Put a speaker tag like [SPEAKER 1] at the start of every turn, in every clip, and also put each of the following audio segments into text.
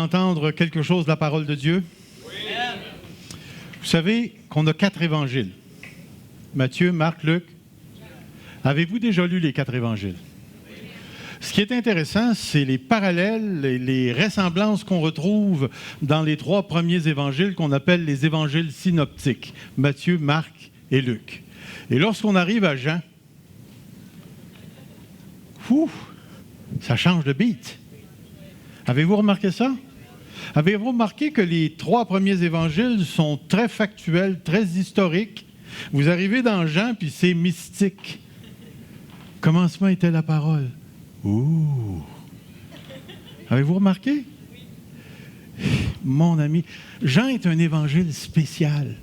[SPEAKER 1] entendre quelque chose de la parole de Dieu? Oui. Vous savez qu'on a 4 évangiles. Matthieu, Marc, Luc. Avez-vous déjà lu les 4 évangiles? Ce qui est intéressant, c'est les parallèles et les ressemblances qu'on retrouve dans les 3 premiers évangiles qu'on appelle les évangiles synoptiques, Matthieu, Marc et Luc. Et lorsqu'on arrive à Jean, ça change de beat. Avez-vous remarqué ça? Avez-vous remarqué que les 3 premiers évangiles sont très factuels, très historiques? Vous arrivez dans Jean, puis c'est mystique. Commencement était la parole. Ouh! Avez-vous remarqué? Mon ami, Jean est un évangile spécial.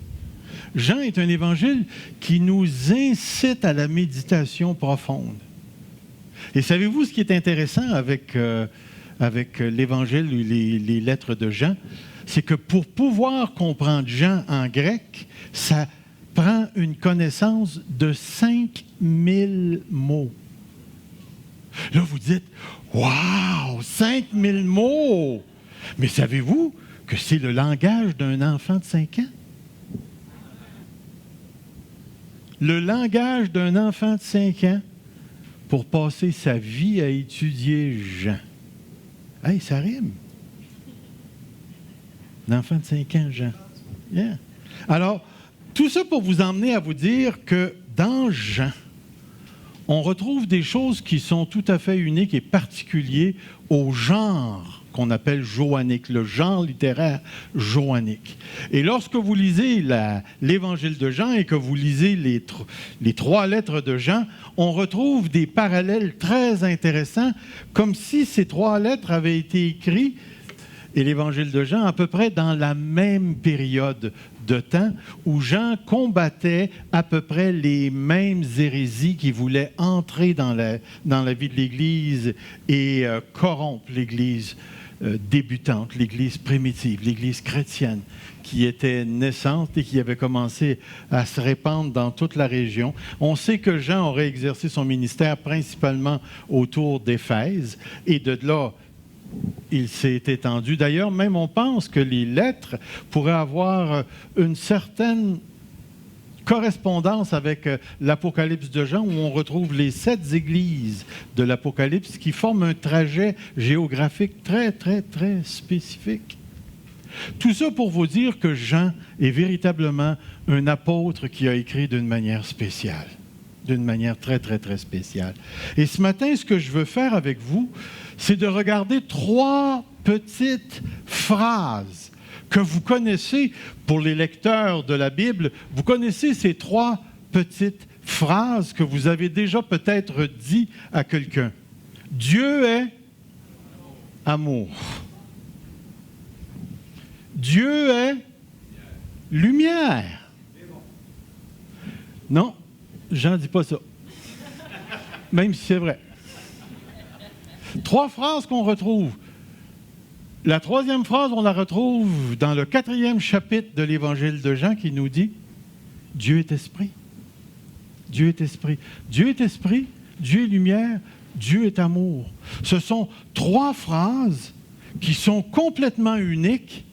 [SPEAKER 1] Jean est un évangile qui nous incite à la méditation profonde. Et savez-vous ce qui est intéressant avec l'évangile ou les lettres de Jean? C'est que pour pouvoir comprendre Jean en grec, ça prend une connaissance de 5000 mots. Là, vous dites, « Wow! 5000 mots! » Mais savez-vous que c'est le langage d'un enfant de 5 ans? Le langage d'un enfant de 5 ans pour passer sa vie à étudier Jean. Hey, ça rime! Un enfant de 5 ans, Jean. Yeah. Alors, tout ça pour vous emmener à vous dire que dans Jean, on retrouve des choses qui sont tout à fait uniques et particuliers au genre qu'on appelle joannique, le genre littéraire joannique. Et lorsque vous lisez l'évangile de Jean et que vous lisez les 3 lettres de Jean, on retrouve des parallèles très intéressants, comme si ces 3 lettres avaient été écrites, et l'évangile de Jean, à peu près dans la même période de temps où Jean combattait à peu près les mêmes hérésies qui voulaient entrer dans la vie de l'Église et corrompre l'Église débutante, l'Église primitive, l'Église chrétienne qui était naissante et qui avait commencé à se répandre dans toute la région. On sait que Jean aurait exercé son ministère principalement autour d'Éphèse et de là, il s'est étendu. D'ailleurs, même on pense que les lettres pourraient avoir une certaine correspondance avec l'Apocalypse de Jean, où on retrouve les 7 églises de l'Apocalypse qui forment un trajet géographique très, très, très spécifique. Tout ça pour vous dire que Jean est véritablement un apôtre qui a écrit d'une manière spéciale, d'une manière très, très, très spéciale. Et ce matin, ce que je veux faire avec vous, c'est de regarder 3 petites phrases que vous connaissez pour les lecteurs de la Bible. Vous connaissez ces 3 petites phrases que vous avez déjà peut-être dit à quelqu'un. Dieu est amour. Dieu est lumière. Non, Jean ne dit pas ça. Même si c'est vrai. 3 phrases qu'on retrouve. La 3e phrase, on la retrouve dans le 4e chapitre de l'Évangile de Jean qui nous dit « Dieu est esprit. Dieu est esprit. Dieu est esprit, Dieu est lumière, Dieu est amour. » Ce sont 3 phrases qui sont complètement uniques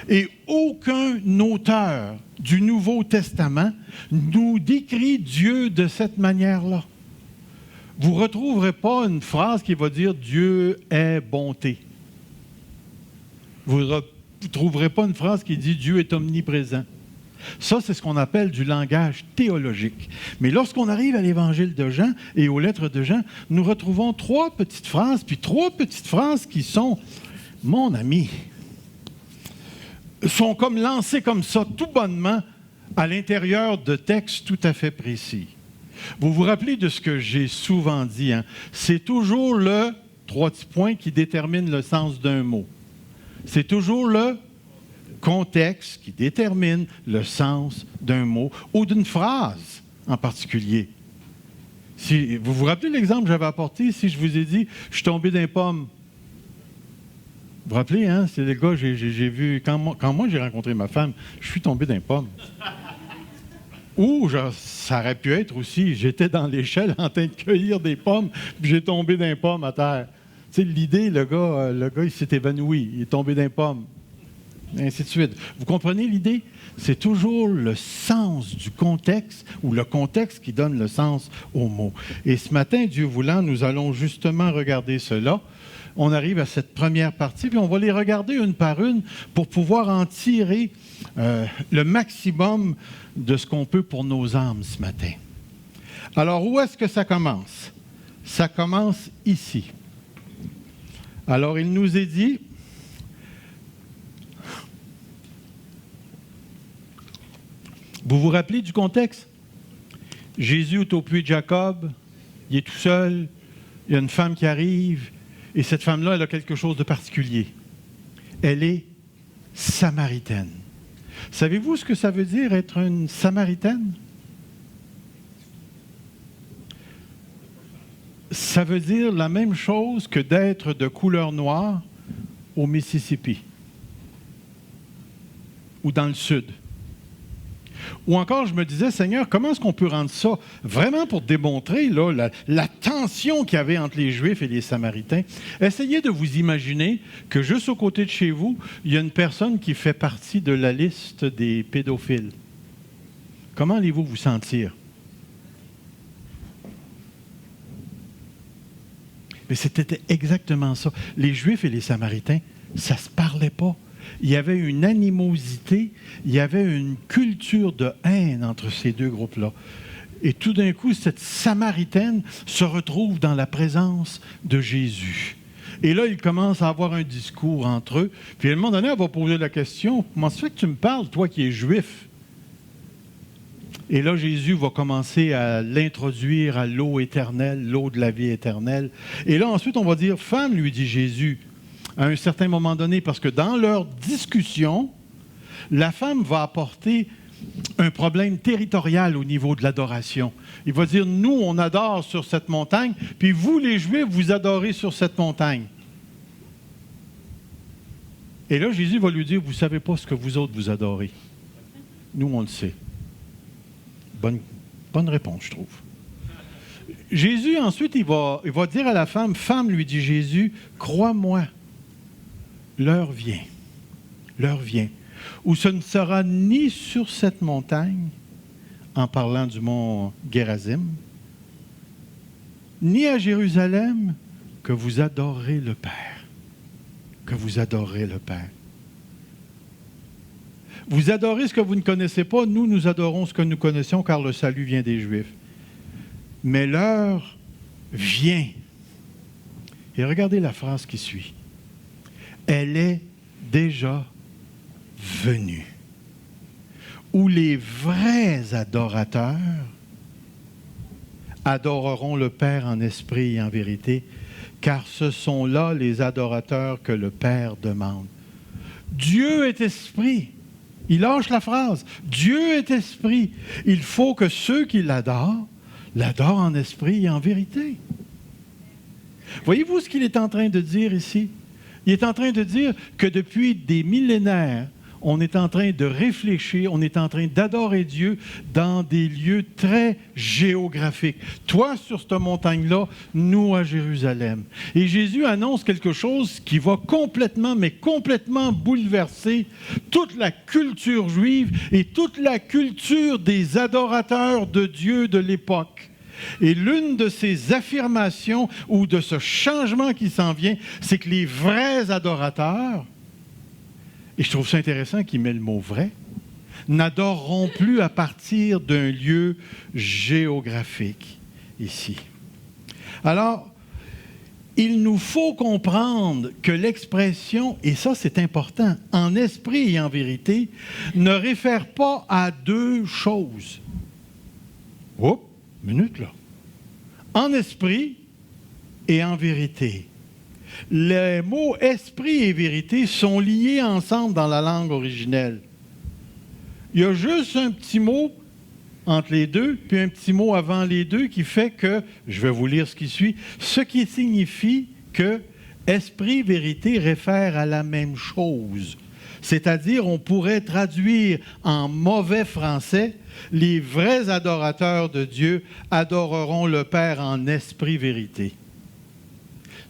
[SPEAKER 1] et aucun auteur du Nouveau Testament nous décrit Dieu de cette manière-là. Vous ne retrouverez pas une phrase qui va dire « Dieu est bonté ». Vous ne trouverez pas une phrase qui dit « Dieu est omniprésent ». Ça, c'est ce qu'on appelle du langage théologique. Mais lorsqu'on arrive à l'Évangile de Jean et aux lettres de Jean, nous retrouvons 3 petites phrases, puis 3 petites phrases qui sont, mon ami, sont comme lancées comme ça, tout bonnement, à l'intérieur de textes tout à fait précis. Vous vous rappelez de ce que j'ai souvent dit, hein? C'est toujours le 3 petits points qui détermine le sens d'un mot. C'est toujours le contexte qui détermine le sens d'un mot ou d'une phrase en particulier. Si, vous vous rappelez l'exemple que j'avais apporté si je vous ai dit « je suis tombé d'un pomme ». Vous vous rappelez, hein? C'est le gars, j'ai vu, quand moi j'ai rencontré ma femme, je suis tombé d'un pomme. Ou ça aurait pu être aussi, j'étais dans l'échelle en train de cueillir des pommes, puis j'ai tombé d'un pomme à terre. Tu sais, l'idée, le gars, il s'est évanoui, il est tombé d'un pomme, et ainsi de suite. Vous comprenez l'idée? C'est toujours le sens du contexte ou le contexte qui donne le sens au mot. Et ce matin, Dieu voulant, nous allons justement regarder cela. On arrive à cette première partie, puis on va les regarder une par une pour pouvoir en tirer le maximum de ce qu'on peut pour nos âmes ce matin. Alors, où est-ce que ça commence? Ça commence ici. Alors, il nous est dit, vous vous rappelez du contexte? Jésus est au puits de Jacob, il est tout seul, il y a une femme qui arrive, et cette femme-là, elle a quelque chose de particulier. Elle est samaritaine. Savez-vous ce que ça veut dire être une samaritaine? Ça veut dire la même chose que d'être de couleur noire au Mississippi ou dans le sud. Ou encore, je me disais, Seigneur, comment est-ce qu'on peut rendre ça vraiment pour démontrer là, la tension qu'il y avait entre les Juifs et les Samaritains? Essayez de vous imaginer que juste aux côtés de chez vous, il y a une personne qui fait partie de la liste des pédophiles. Comment allez-vous vous sentir? Mais c'était exactement ça. Les Juifs et les Samaritains, ça ne se parlait pas. Il y avait une animosité, il y avait une culture de haine entre ces deux groupes-là. Et tout d'un coup, cette Samaritaine se retrouve dans la présence de Jésus. Et là, ils commencent à avoir un discours entre eux. Puis à un moment donné, elle va poser la question, « Comment ça fait que tu me parles, toi qui es juif? » Et là, Jésus va commencer à l'introduire à l'eau éternelle, l'eau de la vie éternelle. Et là, ensuite, on va dire, « Femme, lui dit Jésus, à un certain moment donné, parce que dans leur discussion, la femme va apporter un problème territorial au niveau de l'adoration. Il va dire, nous, on adore sur cette montagne, puis vous, les Juifs, vous adorez sur cette montagne. Et là, Jésus va lui dire, vous ne savez pas ce que vous autres vous adorez. Nous, on le sait. Bonne réponse, je trouve. Jésus, ensuite, il va dire à la femme, femme, lui dit Jésus, crois-moi, l'heure vient, où ce ne sera ni sur cette montagne, en parlant du mont Gérazim, ni à Jérusalem, que vous adorerez le Père. Que vous adorerez le Père. Vous adorez ce que vous ne connaissez pas, nous adorons ce que nous connaissons, car le salut vient des Juifs. Mais l'heure vient. Et regardez la phrase qui suit. Elle est déjà venue. Où les vrais adorateurs adoreront le Père en esprit et en vérité, car ce sont là les adorateurs que le Père demande. Dieu est esprit. Il lâche la phrase. Dieu est esprit. Il faut que ceux qui l'adorent en esprit et en vérité. Voyez-vous ce qu'il est en train de dire ici? Il est en train de dire que depuis des millénaires, on est en train de réfléchir, on est en train d'adorer Dieu dans des lieux très géographiques. Toi, sur cette montagne-là, nous à Jérusalem. Et Jésus annonce quelque chose qui va complètement, mais complètement bouleverser toute la culture juive et toute la culture des adorateurs de Dieu de l'époque. Et l'une de ces affirmations ou de ce changement qui s'en vient, c'est que les vrais adorateurs, et je trouve ça intéressant qu'il met le mot « vrai », n'adoreront plus à partir d'un lieu géographique ici. Alors, il nous faut comprendre que l'expression, et ça c'est important, en esprit et en vérité, ne réfère pas à deux choses. Oups, minute là. En esprit et en vérité. Les mots esprit et vérité sont liés ensemble dans la langue originelle. Il y a juste un petit mot entre les deux, puis un petit mot avant les deux qui fait que, je vais vous lire ce qui suit, ce qui signifie que esprit, vérité réfère à la même chose. C'est-à-dire, on pourrait traduire en mauvais français, les vrais adorateurs de Dieu adoreront le Père en esprit, vérité.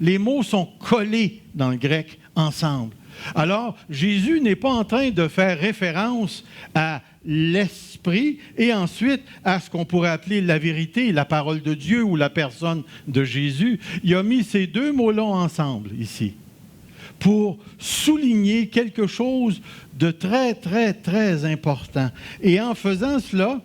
[SPEAKER 1] Les mots sont collés dans le grec ensemble. Alors, Jésus n'est pas en train de faire référence à l'Esprit et ensuite à ce qu'on pourrait appeler la vérité, la parole de Dieu ou la personne de Jésus. Il a mis ces deux mots-là ensemble ici pour souligner quelque chose de très, très, très important. Et en faisant cela,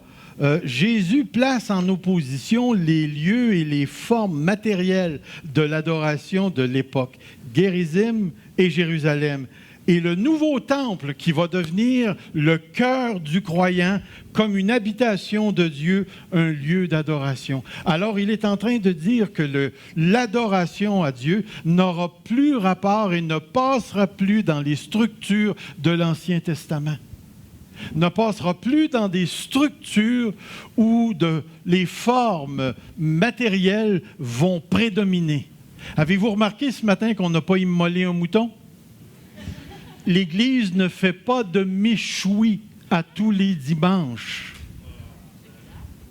[SPEAKER 1] Jésus place en opposition les lieux et les formes matérielles de l'adoration de l'époque, Gérizim et Jérusalem, et le nouveau temple qui va devenir le cœur du croyant comme une habitation de Dieu, un lieu d'adoration. Alors, il est en train de dire que l'adoration à Dieu n'aura plus rapport et ne passera plus dans les structures de l'Ancien Testament. Ne passera plus dans des structures où les formes matérielles vont prédominer. Avez-vous remarqué ce matin qu'on n'a pas immolé un mouton? L'Église ne fait pas de méchoui à tous les dimanches.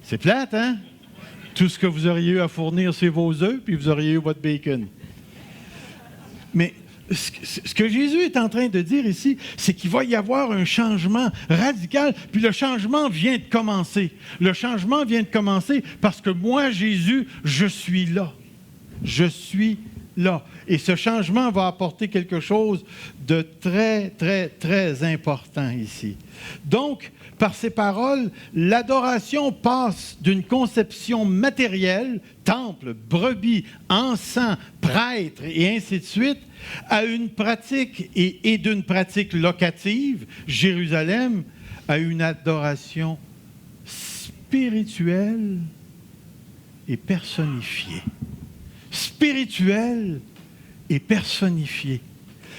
[SPEAKER 1] C'est plate, hein? Tout ce que vous auriez eu à fournir, c'est vos œufs, puis vous auriez eu votre bacon. Mais ce que Jésus est en train de dire ici, c'est qu'il va y avoir un changement radical, puis le changement vient de commencer. Le changement vient de commencer parce que moi, Jésus, je suis là. Je suis là. Et ce changement va apporter quelque chose de très, très, très important ici. Donc, par ces paroles, l'adoration passe d'une conception matérielle, temple, brebis, encens, prêtre et ainsi de suite, à une pratique et d'une pratique locative, Jérusalem, à une adoration spirituelle et personnifiée. Spirituelle et personnifiée.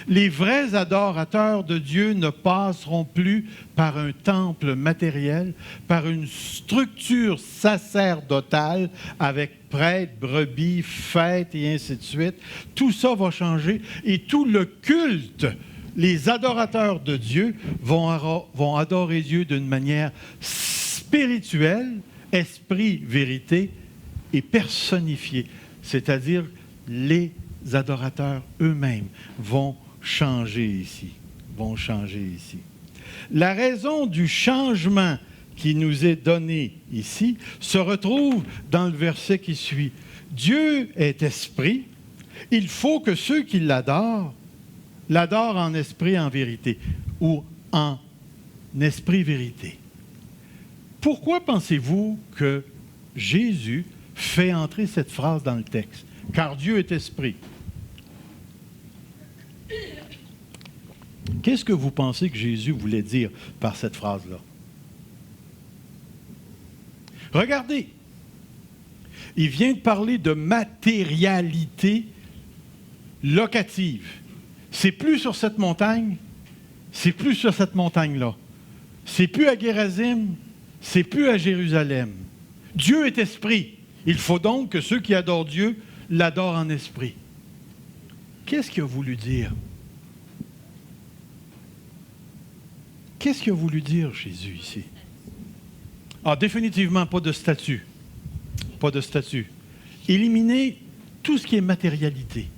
[SPEAKER 1] Les vrais adorateurs de Dieu ne passeront plus par un temple matériel, par une structure sacerdotale avec prêtres, brebis, fêtes et ainsi de suite. Tout ça va changer et tout le culte, les adorateurs de Dieu vont adorer Dieu d'une manière spirituelle, esprit, vérité et personnifiée. C'est-à-dire les adorateurs eux-mêmes vont changer ici. La raison du changement qui nous est donné ici se retrouve dans le verset qui suit. Dieu est esprit. Il faut que ceux qui l'adorent en esprit et en vérité, ou en esprit-vérité. Pourquoi pensez-vous que Jésus fait entrer cette phrase dans le texte? Car Dieu est esprit. Qu'est-ce que vous pensez que Jésus voulait dire par cette phrase-là? Regardez, il vient de parler de matérialité locative. C'est plus sur cette montagne, c'est plus sur cette montagne-là. C'est plus à Gérizim, c'est plus à Jérusalem. Dieu est esprit. Il faut donc que ceux qui adorent Dieu l'adorent en esprit. Qu'est-ce qu'il a voulu dire? Qu'est-ce qu'il a voulu dire, Jésus, ici? Ah, définitivement pas de statut. Pas de statut. Éliminer tout ce qui est matérialité.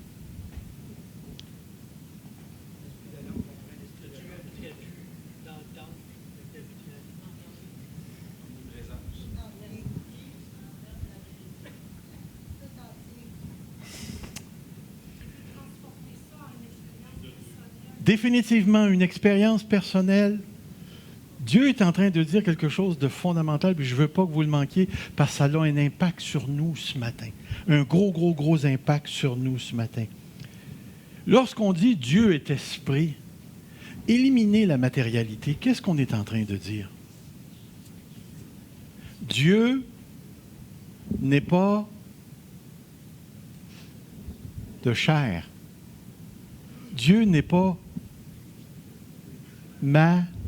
[SPEAKER 1] Définitivement une expérience personnelle. Dieu est en train de dire quelque chose de fondamental, puis je ne veux pas que vous le manquiez, parce que ça a un impact sur nous ce matin. Un gros impact sur nous ce matin. Lorsqu'on dit Dieu est esprit, éliminer la matérialité, qu'est-ce qu'on est en train de dire? Dieu n'est pas de chair. Dieu n'est pas matériel.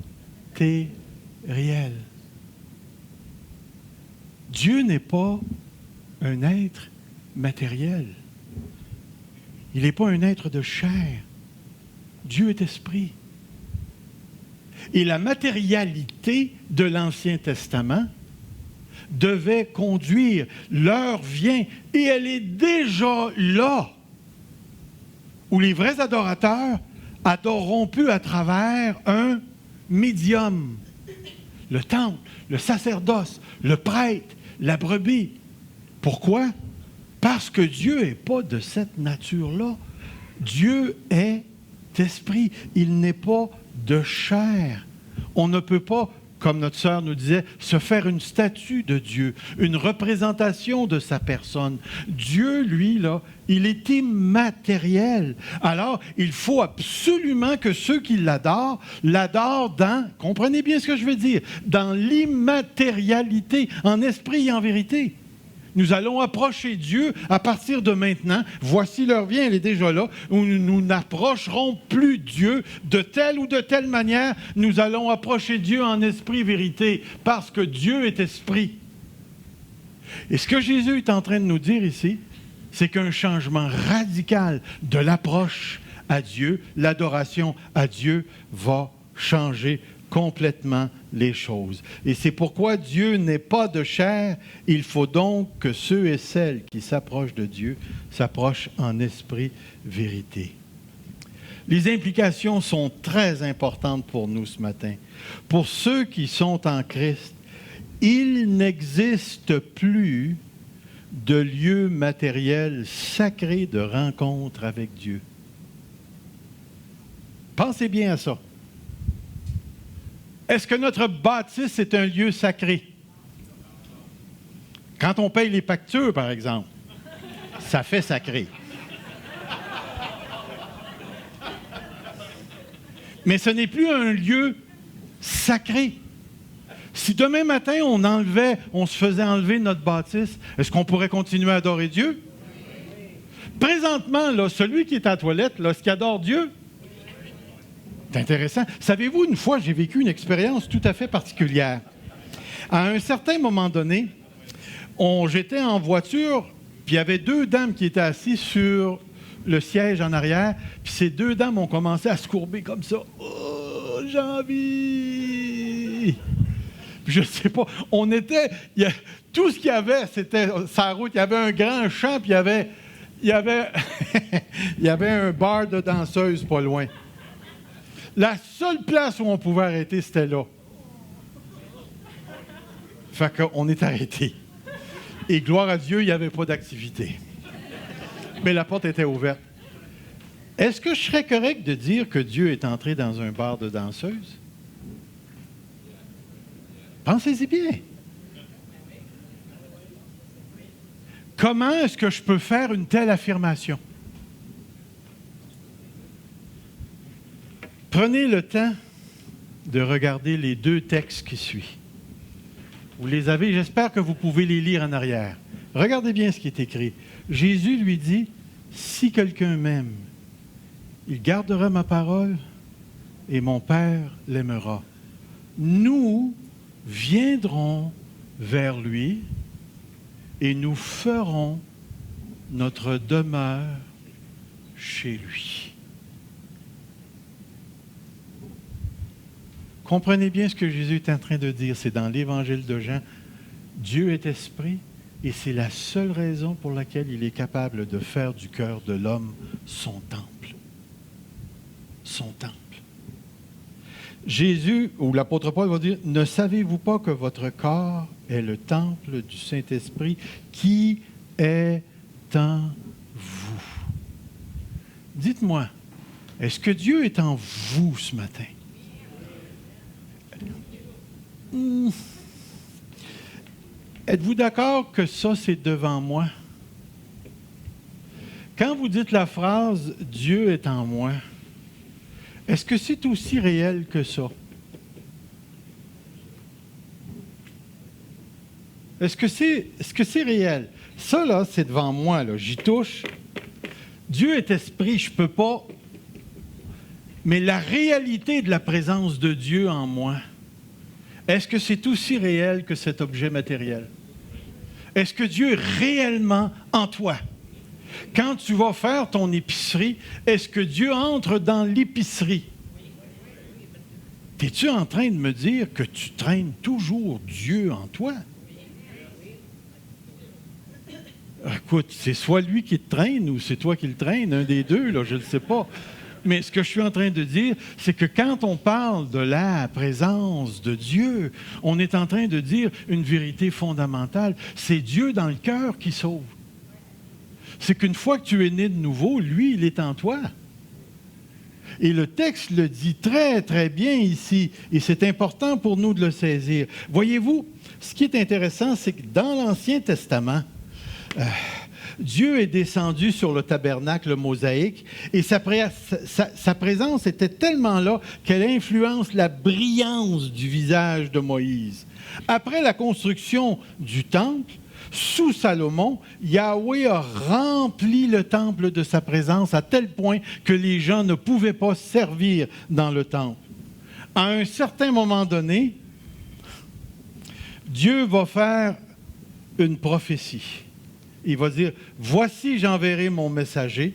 [SPEAKER 1] Dieu n'est pas un être matériel. Il n'est pas un être de chair. Dieu est esprit. Et la matérialité de l'Ancien Testament devait conduire, l'heure vient, et elle est déjà là. où les vrais adorateurs adoreront plus à travers un médium. Le temple, le sacerdoce, le prêtre, la brebis. Pourquoi? Parce que Dieu n'est pas de cette nature-là. Dieu est esprit. Il n'est pas de chair. On ne peut pas, comme notre sœur nous disait, se faire une statue de Dieu, une représentation de sa personne. Dieu, lui, là, il est immatériel. Alors, il faut absolument que ceux qui l'adorent dans, comprenez bien ce que je veux dire, dans l'immatérialité, en esprit et en vérité. Nous allons approcher Dieu à partir de maintenant. Voici l'heure vient, elle est déjà là, où nous n'approcherons plus Dieu de telle ou de telle manière. Nous allons approcher Dieu en esprit et vérité, parce que Dieu est esprit. Et ce que Jésus est en train de nous dire ici, c'est qu'un changement radical de l'approche à Dieu, l'adoration à Dieu, va changer complètement les choses. Et c'est pourquoi Dieu n'est pas de chair. Il faut donc que ceux et celles qui s'approchent de Dieu s'approchent en esprit vérité. Les implications sont très importantes pour nous ce matin. Pour ceux qui sont en Christ, il n'existe plus de lieu matériel sacré de rencontre avec Dieu. Pensez bien à ça. Est-ce que notre bâtisse est un lieu sacré? Quand on paye les factures, par exemple, ça fait sacré. Mais ce n'est plus un lieu sacré. Si demain matin, on se faisait enlever notre bâtisse, est-ce qu'on pourrait continuer à adorer Dieu? Présentement, là, celui qui est à la toilette, là, est-ce qu'il adore Dieu? C'est intéressant. Savez-vous, une fois, j'ai vécu une expérience tout à fait particulière. À un certain moment donné, j'étais en voiture, puis il y avait deux dames qui étaient assises sur le siège en arrière, puis ces deux dames ont commencé à se courber comme ça. « Oh, j'ai envie! » Je ne sais pas, tout ce qu'il y avait, c'était sa route. Il y avait un grand champ, puis il y avait un bar de danseuses pas loin. La seule place où on pouvait arrêter, c'était là. Fait qu'on est arrêté. Et gloire à Dieu, il n'y avait pas d'activité. Mais la porte était ouverte. Est-ce que je serais correct de dire que Dieu est entré dans un bar de danseuses? Pensez-y bien. Comment est-ce que je peux faire une telle affirmation? Prenez le temps de regarder les deux textes qui suivent. Vous les avez, j'espère que vous pouvez les lire en arrière. Regardez bien ce qui est écrit. Jésus lui dit, « Si quelqu'un m'aime, il gardera ma parole et mon Père l'aimera. Nous viendrons vers lui et nous ferons notre demeure chez lui. » Comprenez bien ce que Jésus est en train de dire. C'est dans l'Évangile de Jean. Dieu est esprit et c'est la seule raison pour laquelle il est capable de faire du cœur de l'homme son temple. Son temple. Jésus, ou l'apôtre Paul va dire, « Ne savez-vous pas que votre corps est le temple du Saint-Esprit qui est en vous? » Dites-moi, est-ce que Dieu est en vous ce matin? Êtes-vous d'accord que ça, c'est devant moi? Quand vous dites la phrase « Dieu est en moi », est-ce que c'est aussi réel que ça? Est-ce que c'est réel? Ça, là, c'est devant moi, là. J'y touche. Dieu est esprit, je ne peux pas. Mais la réalité de la présence de Dieu en moi, est-ce que c'est aussi réel que cet objet matériel? Est-ce que Dieu est réellement en toi? Quand tu vas faire ton épicerie, est-ce que Dieu entre dans l'épicerie? Es-tu en train de me dire que tu traînes toujours Dieu en toi? Écoute, c'est soit lui qui te traîne ou c'est toi qui le traîne, un des deux, là, je ne le sais pas. Mais ce que je suis en train de dire, c'est que quand on parle de la présence de Dieu, on est en train de dire une vérité fondamentale. C'est Dieu dans le cœur qui sauve. C'est qu'une fois que tu es né de nouveau, lui, il est en toi. Et le texte le dit très, très bien ici. Et c'est important pour nous de le saisir. Voyez-vous, ce qui est intéressant, c'est que dans l'Ancien Testament, Dieu est descendu sur le tabernacle mosaïque et sa présence était tellement là qu'elle influence la brillance du visage de Moïse. Après la construction du temple, sous Salomon, Yahweh a rempli le temple de sa présence à tel point que les gens ne pouvaient pas servir dans le temple. À un certain moment donné, Dieu va faire une prophétie. Il va dire, « Voici, j'enverrai mon messager.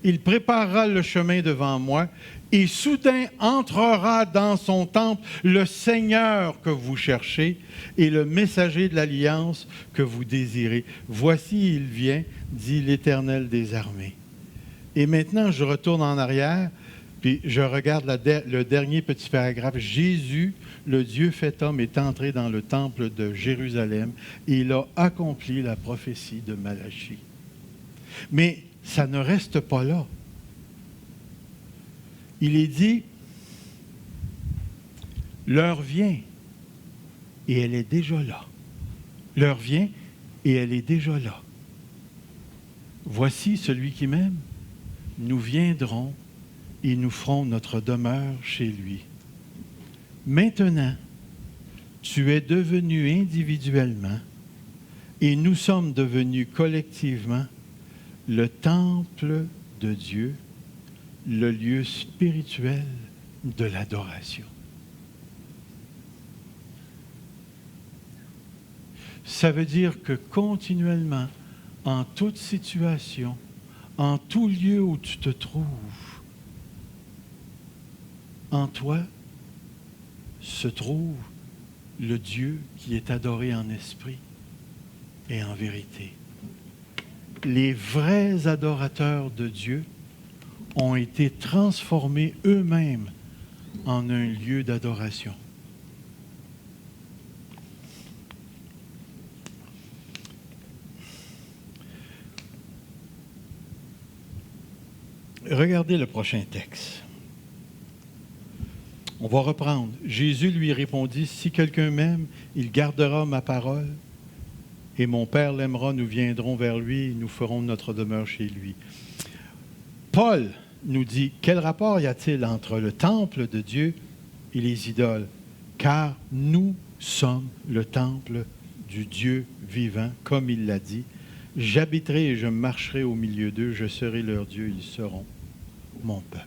[SPEAKER 1] Il préparera le chemin devant moi. Et soudain entrera dans son temple le Seigneur que vous cherchez et le messager de l'alliance que vous désirez. Voici, il vient, dit l'Éternel des armées. » Et maintenant, je retourne en arrière, puis je regarde le dernier petit paragraphe. Jésus, le Dieu fait homme, est entré dans le temple de Jérusalem et il a accompli la prophétie de Malachie. Mais ça ne reste pas là. Il est dit, l'heure vient et elle est déjà là. L'heure vient et elle est déjà là. Voici celui qui m'aime. Nous viendrons et nous ferons notre demeure chez lui. Maintenant, tu es devenu individuellement et nous sommes devenus collectivement le temple de Dieu, le lieu spirituel de l'adoration. Ça veut dire que continuellement, en toute situation, en tout lieu où tu te trouves, en toi se trouve le Dieu qui est adoré en esprit et en vérité. Les vrais adorateurs de Dieu ont été transformés eux-mêmes en un lieu d'adoration. Regardez le prochain texte. On va reprendre. Jésus lui répondit, « Si quelqu'un m'aime, il gardera ma parole, et mon Père l'aimera, nous viendrons vers lui, et nous ferons notre demeure chez lui. » Paul nous dit, quel rapport y a-t-il entre le temple de Dieu et les idoles? Car nous sommes le temple du Dieu vivant, comme il l'a dit. J'habiterai et je marcherai au milieu d'eux, je serai leur Dieu, ils seront mon peuple.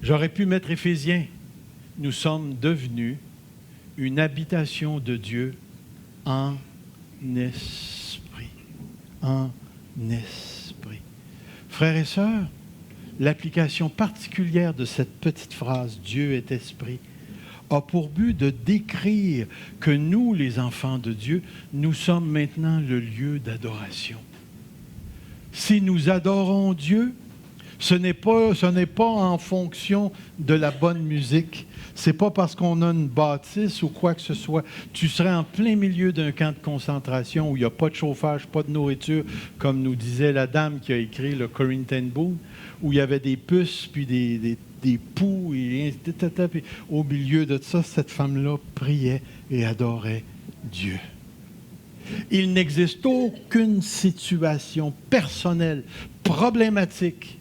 [SPEAKER 1] J'aurais pu mettre Éphésiens. Nous sommes devenus une habitation de Dieu en esprit. En esprit. Frères et sœurs, l'application particulière de cette petite phrase « Dieu est esprit » a pour but de décrire que nous, les enfants de Dieu, nous sommes maintenant le lieu d'adoration. Si nous adorons Dieu, ce n'est pas en fonction de la bonne musique. Ce n'est pas parce qu'on a une bâtisse ou quoi que ce soit. Tu serais en plein milieu d'un camp de concentration où il n'y a pas de chauffage, pas de nourriture, comme nous disait la dame qui a écrit le Corinthian Book, où il y avait des puces, puis des poux, et puis au milieu de ça, cette femme-là priait et adorait Dieu. Il n'existe aucune situation personnelle, problématique,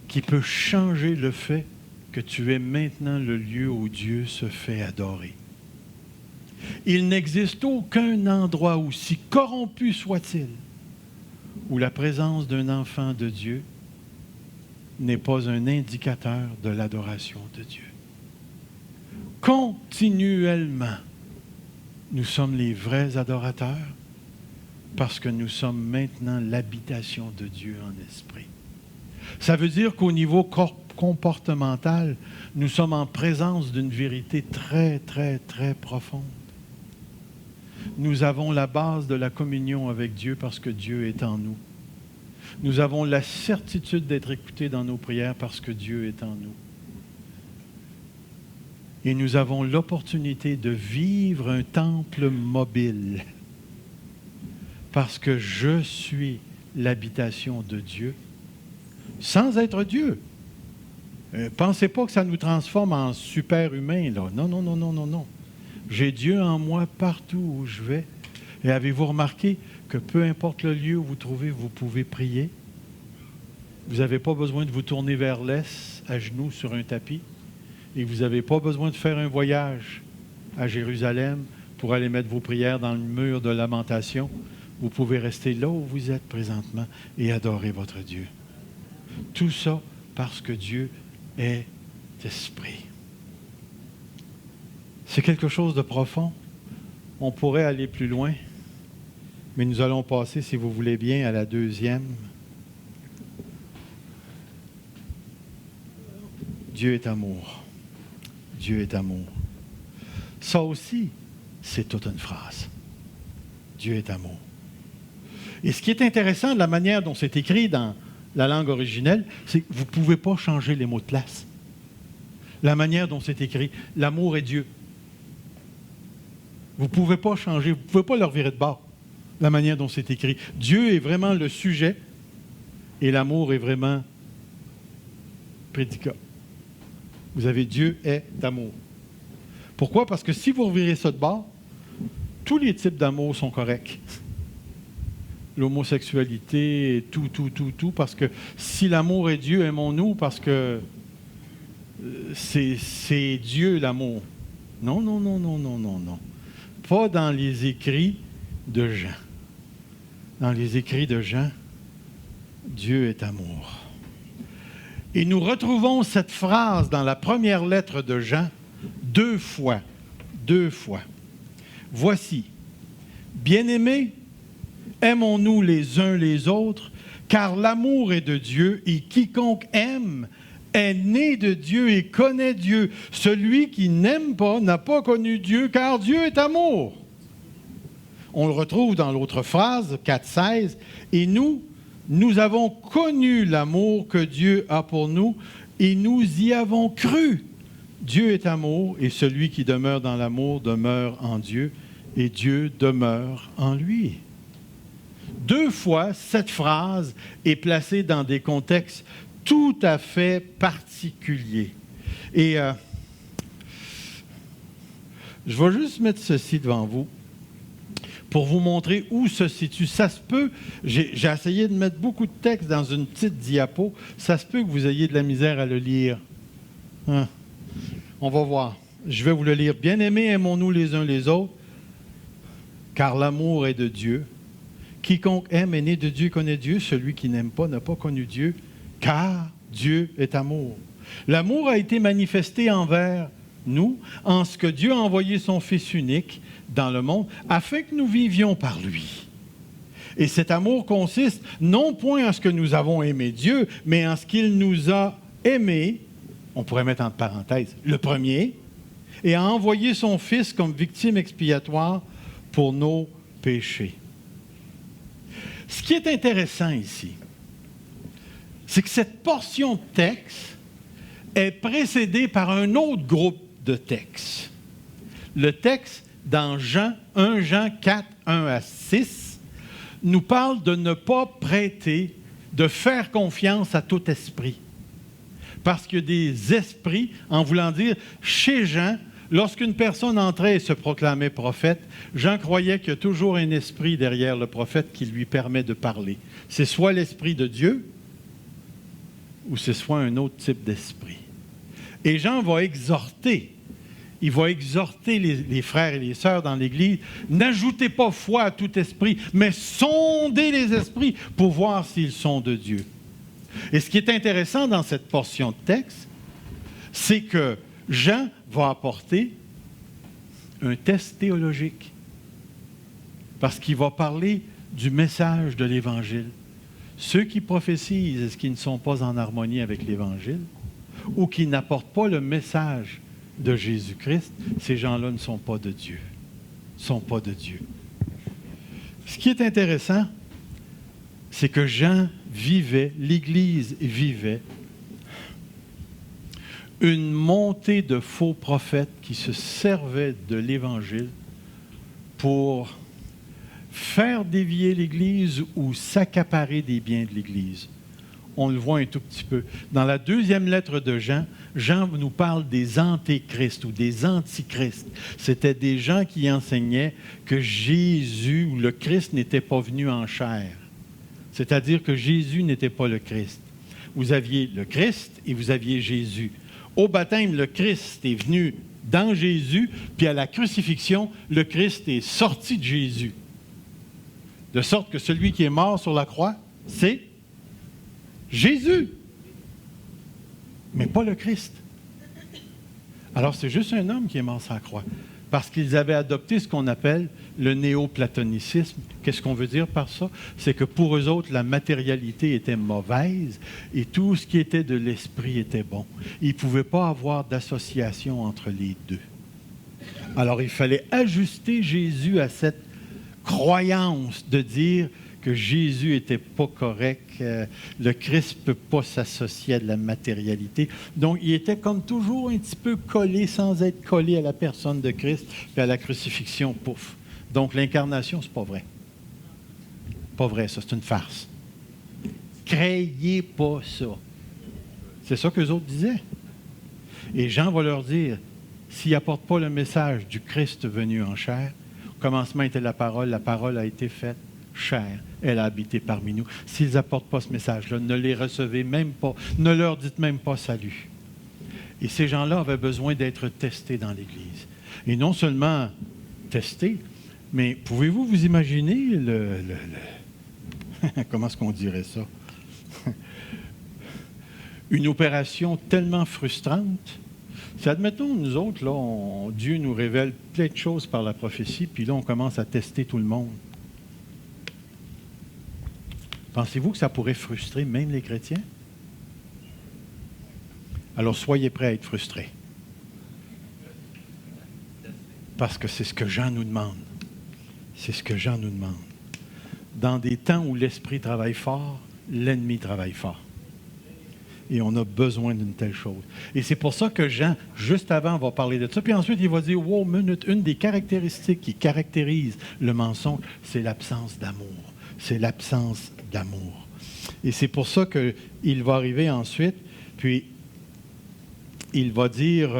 [SPEAKER 1] qui peut changer le fait que tu es maintenant le lieu où Dieu se fait adorer. Il n'existe aucun endroit, aussi corrompu soit-il, où la présence d'un enfant de Dieu n'est pas un indicateur de l'adoration de Dieu. Continuellement, nous sommes les vrais adorateurs parce que nous sommes maintenant l'habitation de Dieu en esprit. Ça veut dire qu'au niveau comportemental, nous sommes en présence d'une vérité très, très, très profonde. Nous avons la base de la communion avec Dieu parce que Dieu est en nous. Nous avons la certitude d'être écoutés dans nos prières parce que Dieu est en nous. Et nous avons l'opportunité de vivre un temple mobile parce que je suis l'habitation de Dieu sans être Dieu. Pensez pas que ça nous transforme en super-humains, là. Non, non, non, non, non, non. J'ai Dieu en moi partout où je vais. Et avez-vous remarqué que peu importe le lieu où vous trouvez, vous pouvez prier? Vous n'avez pas besoin de vous tourner vers l'est, à genoux sur un tapis. Et vous n'avez pas besoin de faire un voyage à Jérusalem pour aller mettre vos prières dans le mur de lamentation. Vous pouvez rester là où vous êtes présentement et adorer votre Dieu. Tout ça parce que Dieu est esprit. C'est quelque chose de profond. On pourrait aller plus loin, mais nous allons passer, si vous voulez bien, à la deuxième. Dieu est amour. Dieu est amour. Ça aussi, c'est toute une phrase. Dieu est amour. Et ce qui est intéressant de la manière dont c'est écrit dans la langue originelle, c'est que vous ne pouvez pas changer les mots de place. La manière dont c'est écrit, l'amour est Dieu. Vous ne pouvez pas changer, vous ne pouvez pas leur virer de bord, la manière dont c'est écrit. Dieu est vraiment le sujet et l'amour est vraiment prédicat. Vous avez Dieu est amour. Pourquoi? Parce que si vous revirez ça de bord, tous les types d'amour sont corrects. L'homosexualité, tout, parce que si l'amour est Dieu, aimons-nous parce que c'est Dieu l'amour. Non, non, non, non, non, non, non. Pas dans les écrits de Jean. Dans les écrits de Jean, Dieu est amour. Et nous retrouvons cette phrase dans la première lettre de Jean deux fois. Voici, bien-aimés, aimons-nous les uns les autres, car l'amour est de Dieu, et quiconque aime est né de Dieu et connaît Dieu. Celui qui n'aime pas n'a pas connu Dieu, car Dieu est amour. On le retrouve dans l'autre phrase, 4,16, et nous avons connu l'amour que Dieu a pour nous, et nous y avons cru. Dieu est amour, et celui qui demeure dans l'amour demeure en Dieu, et Dieu demeure en lui. Deux fois, cette phrase est placée dans des contextes tout à fait particuliers. Et je vais juste mettre ceci devant vous pour vous montrer où se situe. Ça se peut, j'ai essayé de mettre beaucoup de texte dans une petite diapo, ça se peut que vous ayez de la misère à le lire. On va voir. Je vais vous le lire. Bien-aimés, aimons-nous les uns les autres, car l'amour est de Dieu. Quiconque aime est né de Dieu, connaît Dieu. Celui qui n'aime pas n'a pas connu Dieu, car Dieu est amour. L'amour a été manifesté envers nous, en ce que Dieu a envoyé son Fils unique dans le monde, afin que nous vivions par lui. Et cet amour consiste non point en ce que nous avons aimé Dieu, mais en ce qu'il nous a aimés, on pourrait mettre entre parenthèses, le premier, et a envoyé son Fils comme victime expiatoire pour nos péchés. Ce qui est intéressant ici, c'est que cette portion de texte est précédée par un autre groupe de textes. Le texte dans 1 Jean 4, 1 à 6, nous parle de ne pas prêter, de faire confiance à tout esprit. Parce qu'il y a des esprits, en voulant dire, chez Jean, lorsqu'une personne entrait et se proclamait prophète, Jean croyait qu'il y a toujours un esprit derrière le prophète qui lui permet de parler. C'est soit l'esprit de Dieu, ou c'est soit un autre type d'esprit. Et Jean va exhorter, il va exhorter les frères et les sœurs dans l'Église, n'ajoutez pas foi à tout esprit, mais sondez les esprits pour voir s'ils sont de Dieu. Et ce qui est intéressant dans cette portion de texte, c'est que Jean va apporter un test théologique parce qu'il va parler du message de l'Évangile. Ceux qui prophétisent, est-ce qu'ils ne sont pas en harmonie avec l'Évangile ou qui n'apportent pas le message de Jésus-Christ, ces gens-là ne sont pas de Dieu. ne sont pas de Dieu. Ce qui est intéressant, c'est que Jean vivait, l'Église vivait, une montée de faux prophètes qui se servaient de l'Évangile pour faire dévier l'Église ou s'accaparer des biens de l'Église. On le voit un tout petit peu. Dans la deuxième lettre de Jean, Jean nous parle des antéchrists ou des antichrists. C'était des gens qui enseignaient que Jésus ou le Christ n'était pas venu en chair. C'est-à-dire que Jésus n'était pas le Christ. Vous aviez le Christ et vous aviez Jésus. Au baptême, le Christ est venu dans Jésus, puis à la crucifixion, le Christ est sorti de Jésus. De sorte que celui qui est mort sur la croix, c'est Jésus, mais pas le Christ. Alors, c'est juste un homme qui est mort sur la croix, parce qu'ils avaient adopté ce qu'on appelle le néo-platonicisme. Qu'est-ce qu'on veut dire par ça? C'est que pour eux autres, la matérialité était mauvaise et tout ce qui était de l'esprit était bon. Ils ne pouvaient pas avoir d'association entre les deux. Alors, il fallait ajuster Jésus à cette croyance de dire que Jésus n'était pas correct, le Christ ne peut pas s'associer à de la matérialité. Donc, il était comme toujours un petit peu collé, sans être collé à la personne de Christ, puis à la crucifixion, pouf. Donc, l'incarnation, c'est pas vrai. Pas vrai, ça, c'est une farce. Créez pas ça. C'est ça qu'eux autres disaient. Et Jean va leur dire, s'ils n'apportent pas le message du Christ venu en chair, au commencement était la parole a été faite chair, elle a habité parmi nous. S'ils n'apportent pas ce message-là, ne les recevez même pas, ne leur dites même pas salut. Et ces gens-là avaient besoin d'être testés dans l'Église. Et non seulement testés, mais pouvez-vous vous imaginer comment est-ce qu'on dirait ça? Une opération tellement frustrante. C'est, admettons, nous autres, là, Dieu nous révèle plein de choses par la prophétie, puis là, on commence à tester tout le monde. Pensez-vous que ça pourrait frustrer même les chrétiens? Alors, soyez prêts à être frustrés. Parce que c'est ce que Jean nous demande. C'est ce que Jean nous demande. Dans des temps où l'esprit travaille fort, l'ennemi travaille fort. Et on a besoin d'une telle chose. Et c'est pour ça que Jean, juste avant, va parler de ça. Puis ensuite, il va dire, wow, minute, une des caractéristiques qui caractérise le mensonge, c'est l'absence d'amour. C'est l'absence d'amour. Et c'est pour ça qu'il va arriver ensuite, puis il va dire,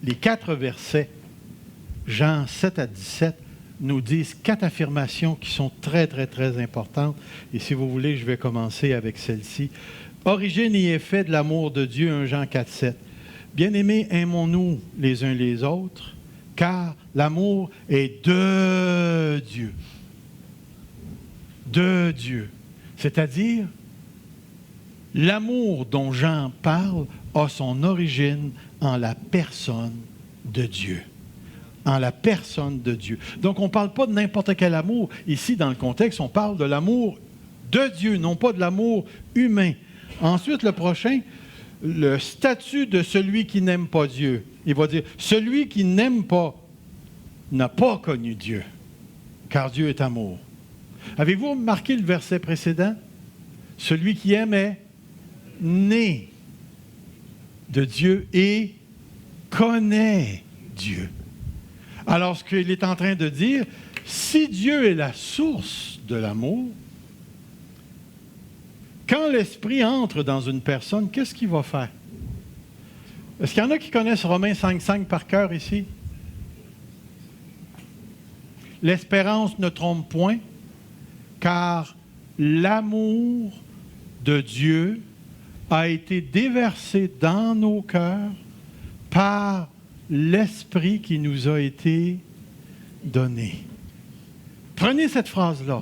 [SPEAKER 1] les 4 versets, Jean 7 à 17, nous disent 4 affirmations qui sont très, très, très importantes. Et si vous voulez, je vais commencer avec celle-ci. Origine et effet de l'amour de Dieu, 1 Jean 4, 7. Bien-aimés, aimons-nous les uns les autres, car l'amour est de Dieu. De Dieu. C'est-à-dire, l'amour dont Jean parle a son origine en la personne de Dieu. En la personne de Dieu. Donc, on ne parle pas de n'importe quel amour. Ici, dans le contexte, on parle de l'amour de Dieu, non pas de l'amour humain. Ensuite, le prochain, le statut de celui qui n'aime pas Dieu. Il va dire, celui qui n'aime pas n'a pas connu Dieu, car Dieu est amour. Avez-vous remarqué le verset précédent? Celui qui aime est né de Dieu et connaît Dieu. Alors, ce qu'il est en train de dire, si Dieu est la source de l'amour, quand l'Esprit entre dans une personne, qu'est-ce qu'il va faire? Est-ce qu'il y en a qui connaissent Romains 5,5 par cœur ici? L'espérance ne trompe point, car l'amour de Dieu a été déversé dans nos cœurs par l'Esprit qui nous a été donné. Prenez cette phrase-là.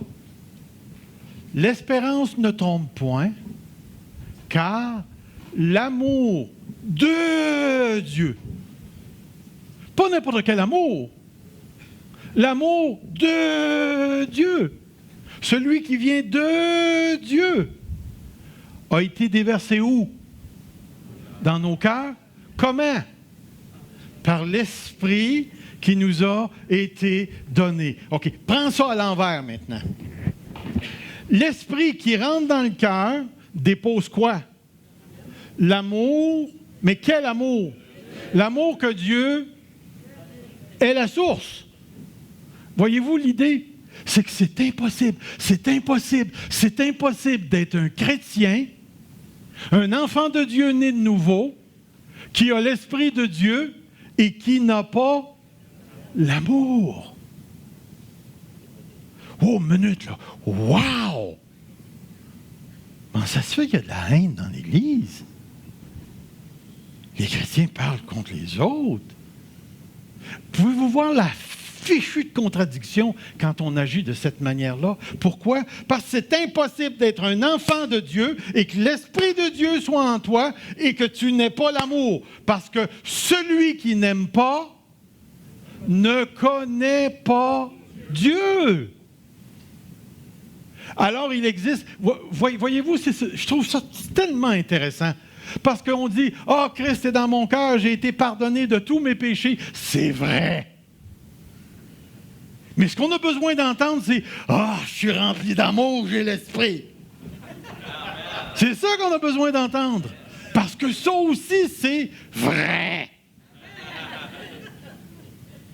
[SPEAKER 1] L'espérance ne trompe point, car l'amour de Dieu, pas n'importe quel amour, l'amour de Dieu, celui qui vient de Dieu, a été déversé où? Dans nos cœurs. Comment? Par l'Esprit qui nous a été donné. OK, prends ça à l'envers maintenant. L'esprit qui rentre dans le cœur dépose quoi? L'amour. Mais quel amour? L'amour que Dieu est la source. Voyez-vous l'idée? C'est que c'est impossible, c'est impossible, c'est impossible d'être un chrétien, un enfant de Dieu né de nouveau, qui a l'Esprit de Dieu et qui n'a pas l'amour. Oh, minute, là. Wow! Comment ça se fait qu'il y a de la haine dans l'Église? Les chrétiens parlent contre les autres. Pouvez-vous voir la fichue de contradiction quand on agit de cette manière-là? Pourquoi? Parce que c'est impossible d'être un enfant de Dieu et que l'Esprit de Dieu soit en toi et que tu n'aies pas l'amour. Parce que celui qui n'aime pas ne connaît pas Dieu. Alors, il existe... Voyez-vous, je trouve ça tellement intéressant. Parce qu'on dit, « Ah, Christ est dans mon cœur, j'ai été pardonné de tous mes péchés. » C'est vrai. Mais ce qu'on a besoin d'entendre, c'est, « Ah, je suis rempli d'amour, j'ai l'Esprit. » C'est ça qu'on a besoin d'entendre. Parce que ça aussi, c'est vrai.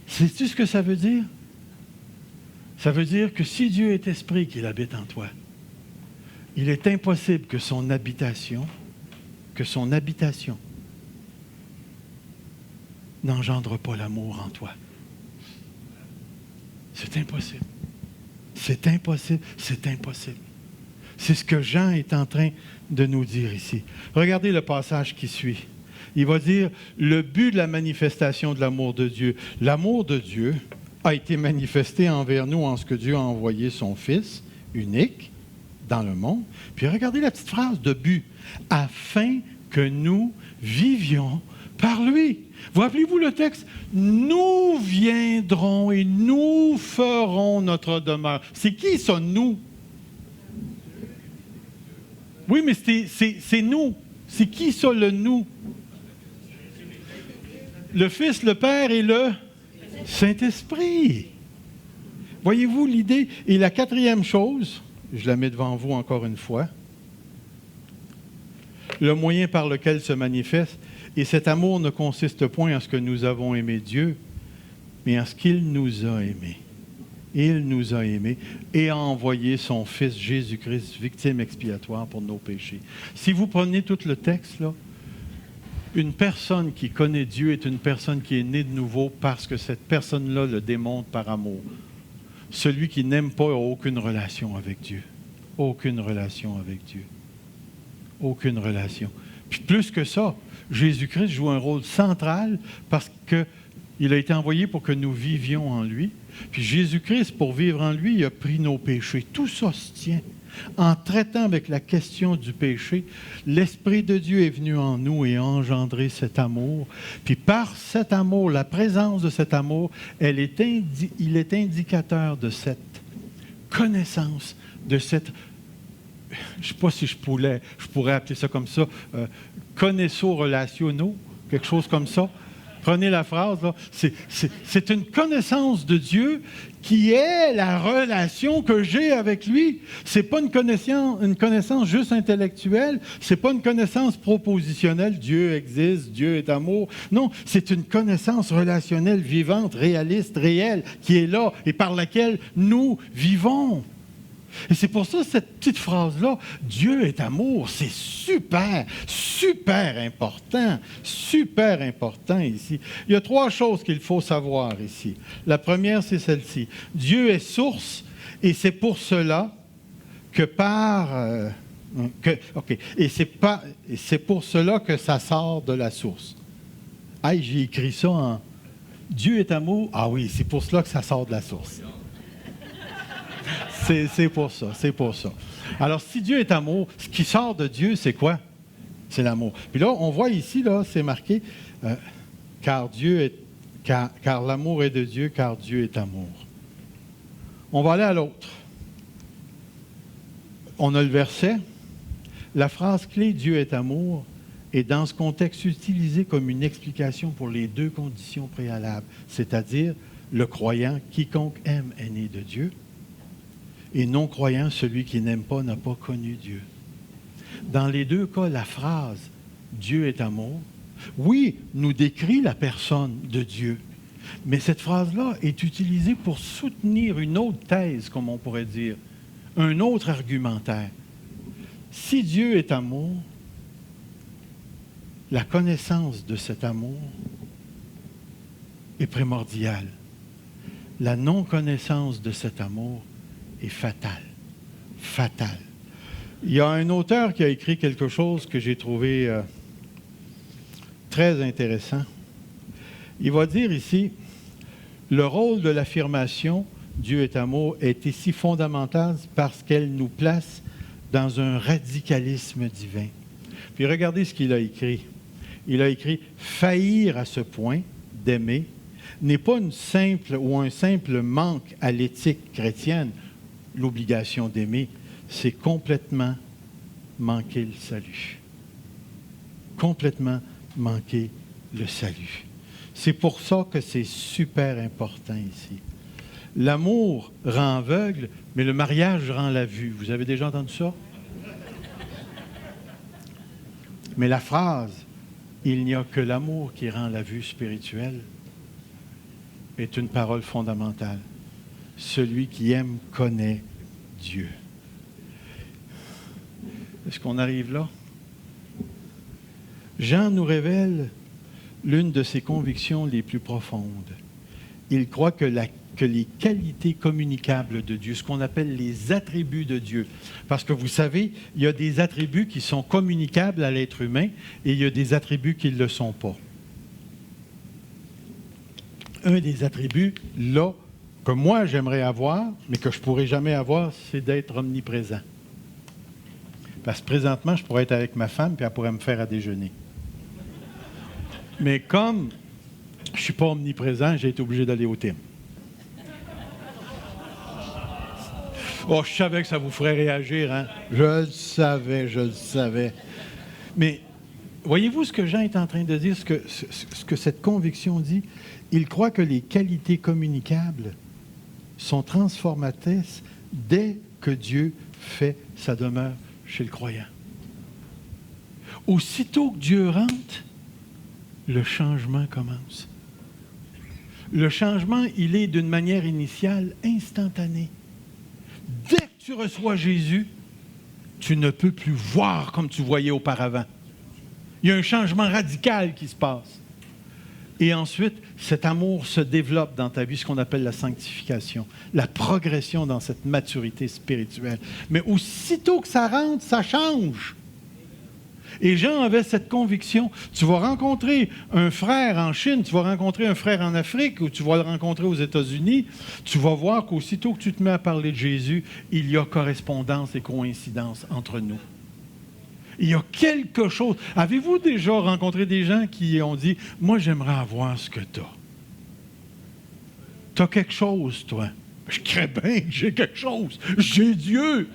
[SPEAKER 1] Sais-tu ce que ça veut dire? Ça veut dire que si Dieu est esprit qu'il habite en toi, il est impossible que son habitation n'engendre pas l'amour en toi. C'est impossible. C'est impossible. C'est impossible. C'est ce que Jean est en train de nous dire ici. Regardez le passage qui suit. Il va dire le but de la manifestation de l'amour de Dieu. L'amour de Dieu a été manifesté envers nous en ce que Dieu a envoyé son Fils unique dans le monde. Puis regardez la petite phrase de but. Afin que nous vivions par lui. Vous rappelez-vous le texte? Nous viendrons et nous ferons notre demeure. C'est qui ça, nous? Oui, mais c'est nous. C'est qui ça, le nous? Le Fils, le Père et le Saint-Esprit. Voyez-vous l'idée? Et la quatrième chose, je la mets devant vous encore une fois, le moyen par lequel se manifeste, et cet amour ne consiste point en ce que nous avons aimé Dieu, mais en ce qu'il nous a aimés. Il nous a aimés et a envoyé son Fils Jésus-Christ, victime expiatoire pour nos péchés. Si vous prenez tout le texte, là, une personne qui connaît Dieu est une personne qui est née de nouveau parce que cette personne-là le démontre par amour. Celui qui n'aime pas n'a aucune relation avec Dieu. Aucune relation avec Dieu. Aucune relation. Puis plus que ça, Jésus-Christ joue un rôle central parce qu'il a été envoyé pour que nous vivions en lui. Puis Jésus-Christ, pour vivre en lui, il a pris nos péchés. Tout ça se tient. En traitant avec la question du péché, l'Esprit de Dieu est venu en nous et a engendré cet amour. Puis par cet amour, la présence de cet amour, il est indicateur de cette connaissance, de cette... Je ne sais pas si je pourrais appeler ça comme ça, connaisseurs relationnels, quelque chose comme ça. Prenez la phrase, là. C'est une connaissance de Dieu qui est la relation que j'ai avec lui. Ce n'est pas une connaissance juste intellectuelle, ce n'est pas une connaissance propositionnelle, Dieu existe, Dieu est amour. Non, c'est une connaissance relationnelle, vivante, réaliste, réelle, qui est là et par laquelle nous vivons. Et c'est pour ça, cette petite phrase-là, Dieu est amour, c'est super, super important ici. Il y a trois choses qu'il faut savoir ici. La première, c'est celle-ci. Dieu est source et c'est pour cela que c'est pour cela que ça sort de la source. Hey, j'ai écrit ça en Dieu est amour. Ah oui, c'est pour cela que ça sort de la source. C'est pour ça. Alors, si Dieu est amour, ce qui sort de Dieu, c'est quoi? C'est l'amour. Puis là, on voit ici, là, c'est marqué, car l'amour est de Dieu, car Dieu est amour. On va aller à l'autre. On a le verset. La phrase clé, Dieu est amour, est dans ce contexte utilisé comme une explication pour les deux conditions préalables, c'est-à-dire le croyant, quiconque aime est né de Dieu, et non-croyant, celui qui n'aime pas n'a pas connu Dieu. Dans les deux cas, la phrase « Dieu est amour », oui, nous décrit la personne de Dieu, mais cette phrase-là est utilisée pour soutenir une autre thèse, comme on pourrait dire, un autre argumentaire. Si Dieu est amour, la connaissance de cet amour est primordiale. La non-connaissance de cet amour est fatale. Fatale. Il y a un auteur qui a écrit quelque chose que j'ai trouvé très intéressant. Il va dire ici, le rôle de l'affirmation « Dieu est amour » est ici fondamental parce qu'elle nous place dans un radicalisme divin. Puis regardez ce qu'il a écrit. Il a écrit « Faillir à ce point d'aimer n'est pas un simple manque à l'éthique chrétienne, l'obligation d'aimer, c'est complètement manquer le salut. Complètement manquer le salut. C'est pour ça que c'est super important ici. L'amour rend aveugle, mais le mariage rend la vue. Vous avez déjà entendu ça? Mais la phrase « Il n'y a que l'amour qui rend la vue spirituelle » est une parole fondamentale. Celui qui aime connaît Dieu. Est-ce qu'on arrive là? Jean nous révèle l'une de ses convictions les plus profondes. Il croit que les qualités communicables de Dieu, ce qu'on appelle les attributs de Dieu, parce que vous savez, il y a des attributs qui sont communicables à l'être humain et il y a des attributs qui ne le sont pas. Un des attributs, là, que moi j'aimerais avoir, mais que je ne pourrai jamais avoir, c'est d'être omniprésent. Parce que présentement, je pourrais être avec ma femme, puis elle pourrait me faire à déjeuner. Mais comme je ne suis pas omniprésent, j'ai été obligé d'aller au thym. Oh, je savais que ça vous ferait réagir, hein? Je le savais. Mais voyez-vous ce que Jean est en train de dire, ce que cette conviction dit? Il croit que les qualités communicables sont transformatrices dès que Dieu fait sa demeure chez le croyant. Aussitôt que Dieu rentre, le changement commence. Le changement, il est d'une manière initiale instantanée. Dès que tu reçois Jésus, tu ne peux plus voir comme tu voyais auparavant. Il y a un changement radical qui se passe. Et ensuite, cet amour se développe dans ta vie, ce qu'on appelle la sanctification, la progression dans cette maturité spirituelle. Mais aussitôt que ça rentre, ça change. Et Jean avait cette conviction. Tu vas rencontrer un frère en Chine, tu vas rencontrer un frère en Afrique, ou tu vas le rencontrer aux États-Unis, tu vas voir qu'aussitôt que tu te mets à parler de Jésus, il y a correspondance et coïncidence entre nous. Il y a quelque chose. Avez-vous déjà rencontré des gens qui ont dit « Moi, j'aimerais avoir ce que tu as. » Tu as quelque chose, toi. Je crée bien que j'ai quelque chose. J'ai Dieu.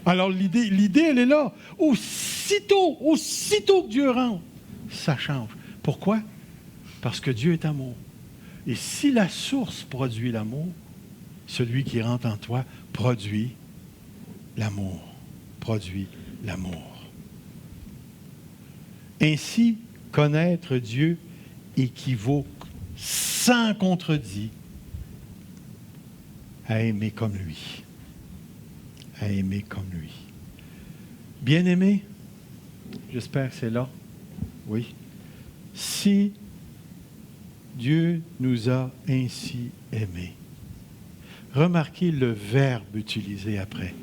[SPEAKER 1] Alors, l'idée, elle est là. Aussitôt que Dieu rentre, ça change. Pourquoi? Parce que Dieu est amour. Et si la source produit l'amour, celui qui rentre en toi produit l'amour. Produit l'amour. Ainsi, connaître Dieu équivaut sans contredit à aimer comme lui. À aimer comme lui. Bien-aimé, j'espère que c'est là. Oui. Si Dieu nous a ainsi aimés, remarquez le verbe utilisé après.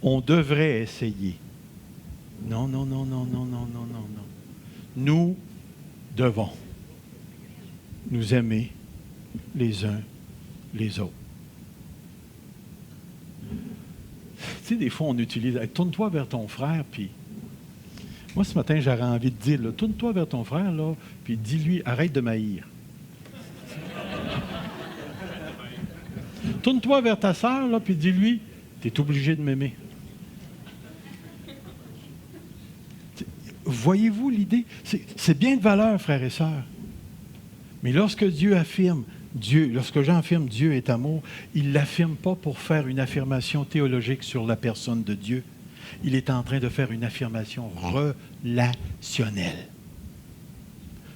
[SPEAKER 1] On devrait essayer. Non. Nous devons nous aimer les uns les autres. Tu sais, des fois, on utilise « Tourne-toi vers ton frère », puis moi, ce matin, j'aurais envie de dire « Tourne-toi vers ton frère, là, puis dis-lui, arrête de m'haïr. » Tourne-toi vers ta sœur, là, puis dis-lui, Tu es obligé de m'aimer. Voyez-vous l'idée? C'est bien de valeur, frères et sœurs. Mais lorsque Dieu affirme, lorsque Jean affirme Dieu est amour, il ne l'affirme pas pour faire une affirmation théologique sur la personne de Dieu. Il est en train de faire une affirmation relationnelle.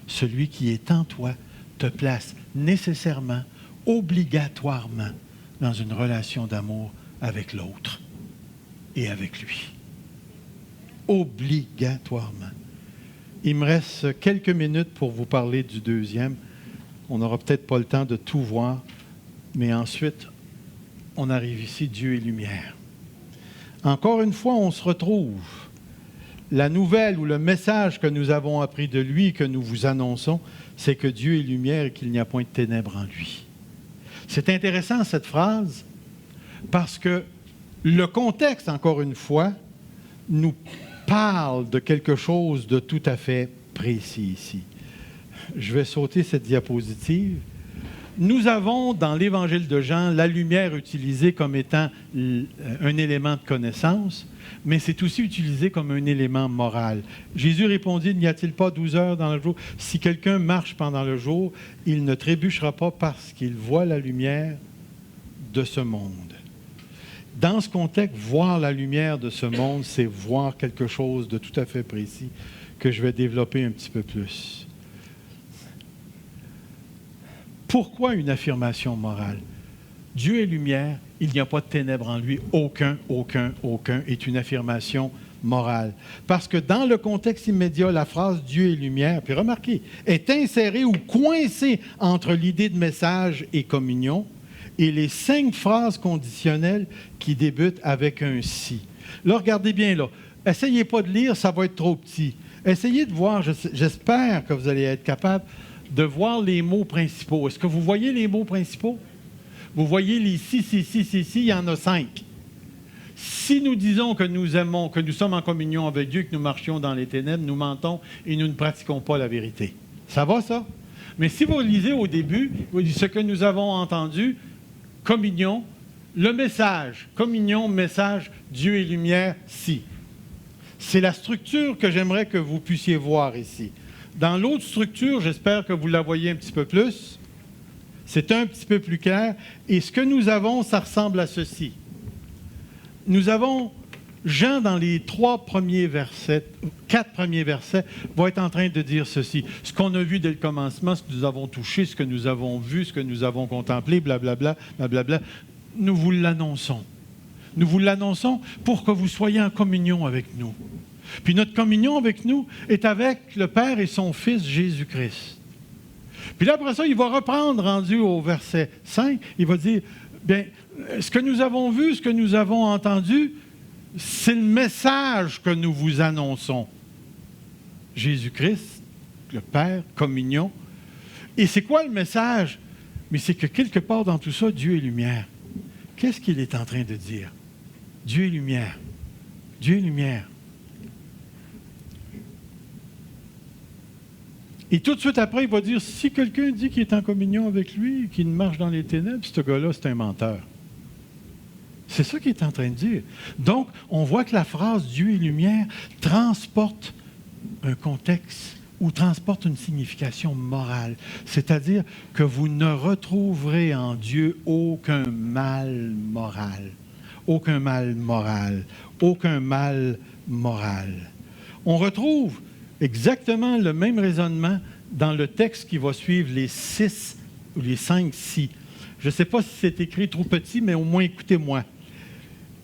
[SPEAKER 1] Celui qui est en toi te place nécessairement, obligatoirement, dans une relation d'amour avec l'autre et avec lui. Obligatoirement. Il me reste quelques minutes pour vous parler du deuxième. On n'aura peut-être pas le temps de tout voir, mais ensuite, on arrive ici, Dieu et lumière. Encore une fois, on se retrouve. La nouvelle ou le message que nous avons appris de lui, que nous vous annonçons, c'est que Dieu est lumière et qu'il n'y a point de ténèbres en lui. C'est intéressant cette phrase parce que le contexte, encore une fois, nous parle de quelque chose de tout à fait précis ici. Je vais sauter cette diapositive. Nous avons dans l'Évangile de Jean la lumière utilisée comme étant un élément de connaissance, mais c'est aussi utilisé comme un élément moral. Jésus répondit, n'y a-t-il pas 12 heures dans le jour? Si quelqu'un marche pendant le jour, il ne trébuchera pas parce qu'il voit la lumière de ce monde. Dans ce contexte, voir la lumière de ce monde, c'est voir quelque chose de tout à fait précis que je vais développer un petit peu plus. Pourquoi une affirmation morale? Dieu est lumière, il n'y a pas de ténèbres en lui, aucun est une affirmation morale. Parce que dans le contexte immédiat, la phrase « Dieu est lumière », puis remarquez, est insérée ou coincée entre l'idée de message et communion, et les 5 phrases conditionnelles qui débutent avec un « si ». Là, regardez bien là. Essayez pas de lire, ça va être trop petit. Essayez de voir, j'espère que vous allez être capable de voir les mots principaux. Est-ce que vous voyez les mots principaux? Vous voyez les si, il y en a 5. Si nous disons que nous aimons, que nous sommes en communion avec Dieu, que nous marchions dans les ténèbres, nous mentons et nous ne pratiquons pas la vérité. Ça va, ça? Mais si vous lisez au début, ce que nous avons entendu, communion, le message, communion, message, Dieu et lumière, si. C'est la structure que j'aimerais que vous puissiez voir ici. Dans l'autre structure, j'espère que vous la voyez un petit peu plus. C'est un petit peu plus clair. Et ce que nous avons, ça ressemble à ceci. Nous avons Jean, dans les 4 premiers versets, va être en train de dire ceci. Ce qu'on a vu dès le commencement, ce que nous avons touché, ce que nous avons vu, ce que nous avons contemplé, blablabla, blablabla, nous vous l'annonçons. Nous vous l'annonçons pour que vous soyez en communion avec nous. Puis notre communion avec nous est avec le Père et son Fils Jésus-Christ. Puis là, après ça, il va reprendre, rendu au verset 5, il va dire, bien, ce que nous avons vu, ce que nous avons entendu, c'est le message que nous vous annonçons. Jésus-Christ, le Père, communion. Et c'est quoi le message? Mais c'est que quelque part dans tout ça, Dieu est lumière. Qu'est-ce qu'il est en train de dire? Dieu est lumière. Dieu est lumière. Et tout de suite après, il va dire, si quelqu'un dit qu'il est en communion avec lui, qu'il marche dans les ténèbres, ce gars-là, c'est un menteur. C'est ça qu'il est en train de dire. Donc, on voit que la phrase « Dieu est lumière » transporte un contexte ou transporte une signification morale. C'est-à-dire que vous ne retrouverez en Dieu aucun mal moral. Aucun mal moral. Aucun mal moral. On retrouve exactement le même raisonnement dans le texte qui va suivre les 6 ou les 5 si. Je ne sais pas si c'est écrit trop petit, mais au moins écoutez-moi.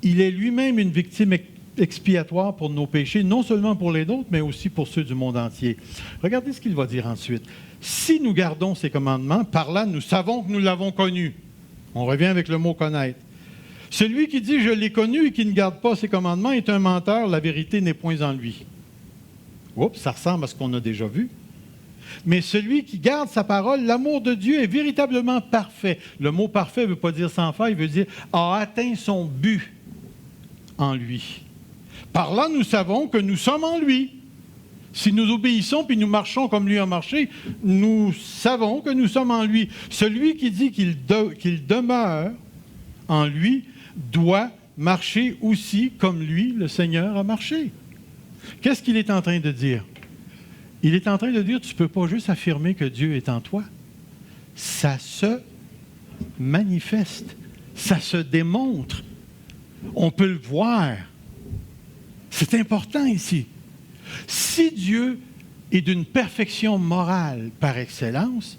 [SPEAKER 1] Il est lui-même une victime expiatoire pour nos péchés, non seulement pour les nôtres, mais aussi pour ceux du monde entier. Regardez ce qu'il va dire ensuite. Si nous gardons ses commandements, par là, nous savons que nous l'avons connu. On revient avec le mot « connaître ». Celui qui dit « je l'ai connu » et qui ne garde pas ses commandements est un menteur, la vérité n'est point en lui. Oups, ça ressemble à ce qu'on a déjà vu. Mais celui qui garde sa parole, l'amour de Dieu est véritablement parfait. Le mot parfait ne veut pas dire sans faille, il veut dire a atteint son but en lui. Par là, nous savons que nous sommes en lui. Si nous obéissons puis nous marchons comme lui a marché, nous savons que nous sommes en lui. Celui qui dit qu'il demeure en lui doit marcher aussi comme lui, le Seigneur, a marché. Qu'est-ce qu'il est en train de dire? Il est en train de dire, tu ne peux pas juste affirmer que Dieu est en toi. Ça se manifeste, ça se démontre. On peut le voir. C'est important ici. Si Dieu est d'une perfection morale par excellence,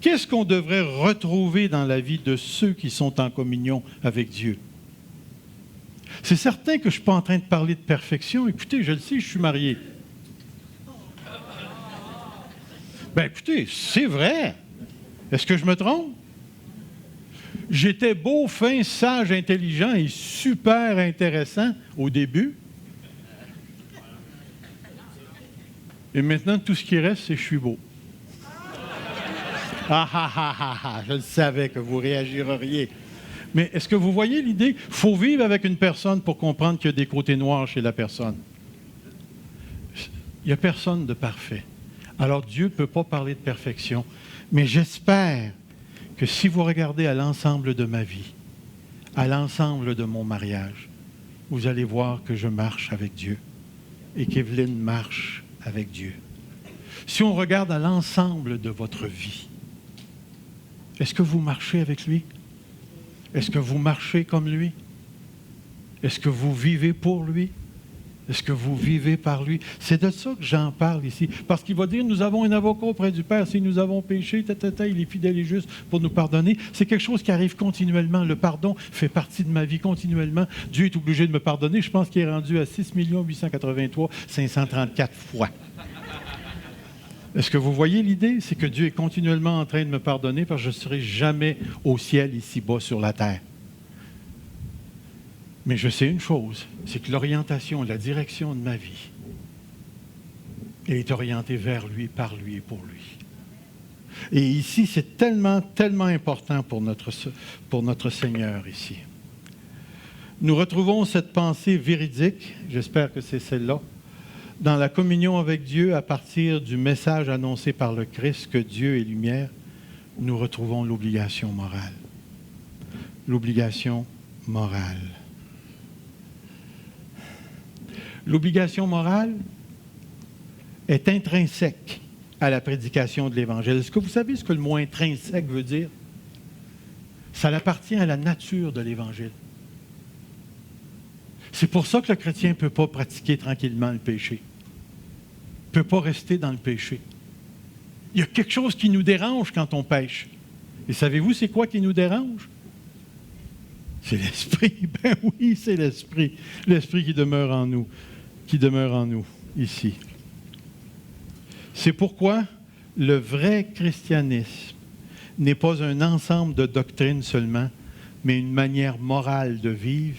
[SPEAKER 1] qu'est-ce qu'on devrait retrouver dans la vie de ceux qui sont en communion avec Dieu? C'est certain que je ne suis pas en train de parler de perfection. Écoutez, je le sais, je suis marié. Ben écoutez, c'est vrai. Est-ce que je me trompe? J'étais beau, fin, sage, intelligent et super intéressant au début. Et maintenant, tout ce qui reste, c'est que je suis beau. Je le savais que vous réagiriez. Mais est-ce que vous voyez l'idée? Il faut vivre avec une personne pour comprendre qu'il y a des côtés noirs chez la personne. Il n'y a personne de parfait. Alors Dieu ne peut pas parler de perfection. Mais j'espère que si vous regardez à l'ensemble de ma vie, à l'ensemble de mon mariage, vous allez voir que je marche avec Dieu et qu'Evelyne marche avec Dieu. Si on regarde à l'ensemble de votre vie, est-ce que vous marchez avec lui? Est-ce que vous marchez comme lui? Est-ce que vous vivez pour lui? Est-ce que vous vivez par lui? C'est de ça que j'en parle ici. Parce qu'il va dire, nous avons un avocat auprès du Père. Si nous avons péché, il est fidèle et juste pour nous pardonner. C'est quelque chose qui arrive continuellement. Le pardon fait partie de ma vie continuellement. Dieu est obligé de me pardonner. Je pense qu'il est rendu à 6 883 534 fois. Est-ce que vous voyez l'idée? C'est que Dieu est continuellement en train de me pardonner parce que je ne serai jamais au ciel ici-bas sur la terre. Mais je sais une chose, c'est que l'orientation, la direction de ma vie est orientée vers lui, par lui et pour lui. Et ici, c'est tellement, tellement important pour notre Seigneur ici. Nous retrouvons cette pensée véridique, j'espère que c'est celle-là, dans la communion avec Dieu à partir du message annoncé par le Christ que Dieu est lumière, nous retrouvons l'obligation morale. L'obligation morale. L'obligation morale est intrinsèque à la prédication de l'Évangile. Est-ce que vous savez ce que le mot intrinsèque veut dire? Ça appartient à la nature de l'Évangile. C'est pour ça que le chrétien ne peut pas pratiquer tranquillement le péché. Il ne peut pas rester dans le péché. Il y a quelque chose qui nous dérange quand on pêche. Et savez-vous, c'est quoi qui nous dérange? C'est l'Esprit. Ben oui, c'est l'Esprit. L'Esprit qui demeure en nous. Qui demeure en nous, ici. C'est pourquoi le vrai christianisme n'est pas un ensemble de doctrines seulement, mais une manière morale de vivre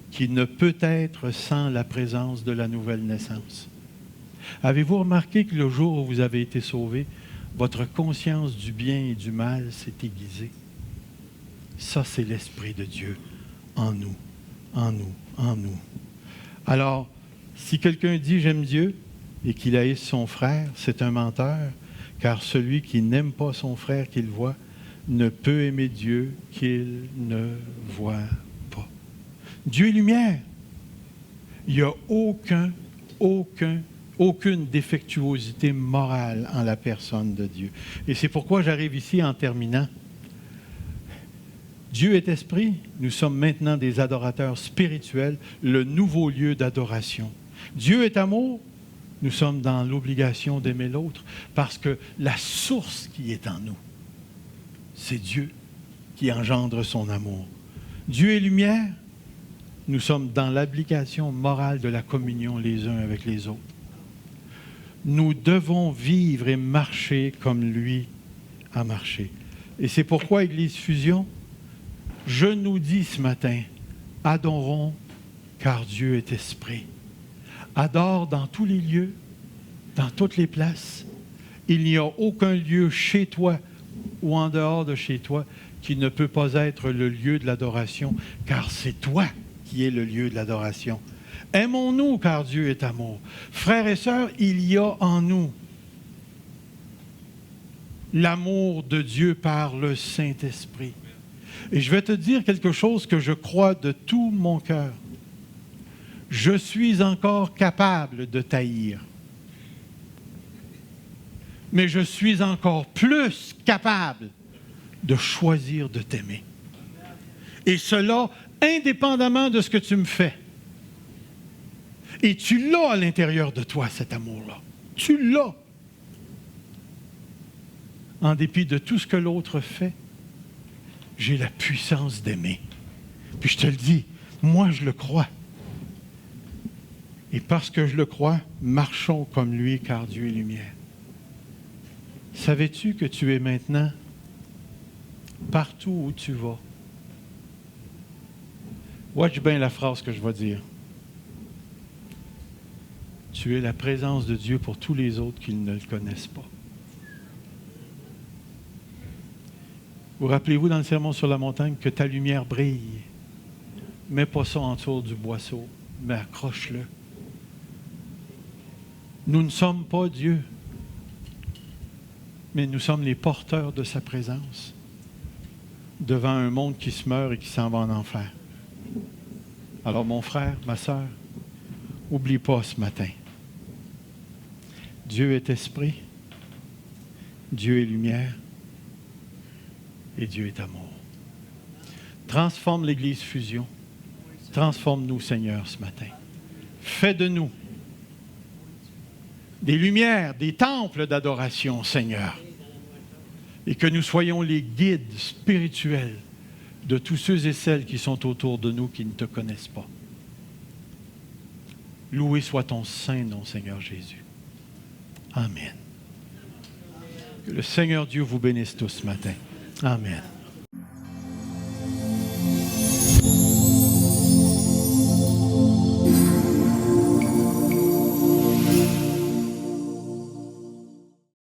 [SPEAKER 1] qui ne peut être sans la présence de la nouvelle naissance. Avez-vous remarqué que le jour où vous avez été sauvé, votre conscience du bien et du mal s'est aiguisée? Ça, c'est l'Esprit de Dieu en nous, en nous, en nous. Alors, si quelqu'un dit « j'aime Dieu » et qu'il haïsse son frère, c'est un menteur, car celui qui n'aime pas son frère qu'il voit ne peut aimer Dieu qu'il ne voit pas. Dieu est lumière. Il n'y a aucune défectuosité morale en la personne de Dieu. Et c'est pourquoi j'arrive ici en terminant. Dieu est esprit, nous sommes maintenant des adorateurs spirituels, le nouveau lieu d'adoration. Dieu est amour, nous sommes dans l'obligation d'aimer l'autre, parce que la source qui est en nous, c'est Dieu qui engendre son amour. Dieu est lumière, nous sommes dans l'application morale de la communion les uns avec les autres. Nous devons vivre et marcher comme lui a marché. Et c'est pourquoi, Église Fusion, je nous dis ce matin, adorons, car Dieu est esprit. Adore dans tous les lieux, dans toutes les places. Il n'y a aucun lieu chez toi ou en dehors de chez toi qui ne peut pas être le lieu de l'adoration, car c'est toi qui es le lieu de l'adoration. Aimons-nous, car Dieu est amour. Frères et sœurs, il y a en nous l'amour de Dieu par le Saint-Esprit. Et je vais te dire quelque chose que je crois de tout mon cœur. Je suis encore capable de t'haïr. Mais je suis encore plus capable de choisir de t'aimer. Et cela, indépendamment de ce que tu me fais. Et tu l'as à l'intérieur de toi, cet amour-là. Tu l'as. En dépit de tout ce que l'autre fait, j'ai la puissance d'aimer. Puis je te le dis, moi je le crois. Et parce que je le crois, marchons comme lui, car Dieu est lumière. Savais-tu que tu es maintenant, partout où tu vas? Watch bien la phrase que je vais dire. Tu es la présence de Dieu pour tous les autres qui ne le connaissent pas. Vous rappelez-vous dans le sermon sur la montagne que ta lumière brille. Mets pas ça autour du boisseau, mais accroche-le. Nous ne sommes pas Dieu, mais nous sommes les porteurs de sa présence devant un monde qui se meurt et qui s'en va en enfer. Alors mon frère, ma sœur, n'oublie pas ce matin. Dieu est esprit, Dieu est lumière et Dieu est amour. Transforme l'Église Fusion. Transforme-nous, Seigneur, ce matin. Fais de nous des lumières, des temples d'adoration, Seigneur. Et que nous soyons les guides spirituels de tous ceux et celles qui sont autour de nous qui ne te connaissent pas. Loué soit ton saint nom, Seigneur Jésus. Amen. Que le Seigneur Dieu vous bénisse tous ce matin. Amen.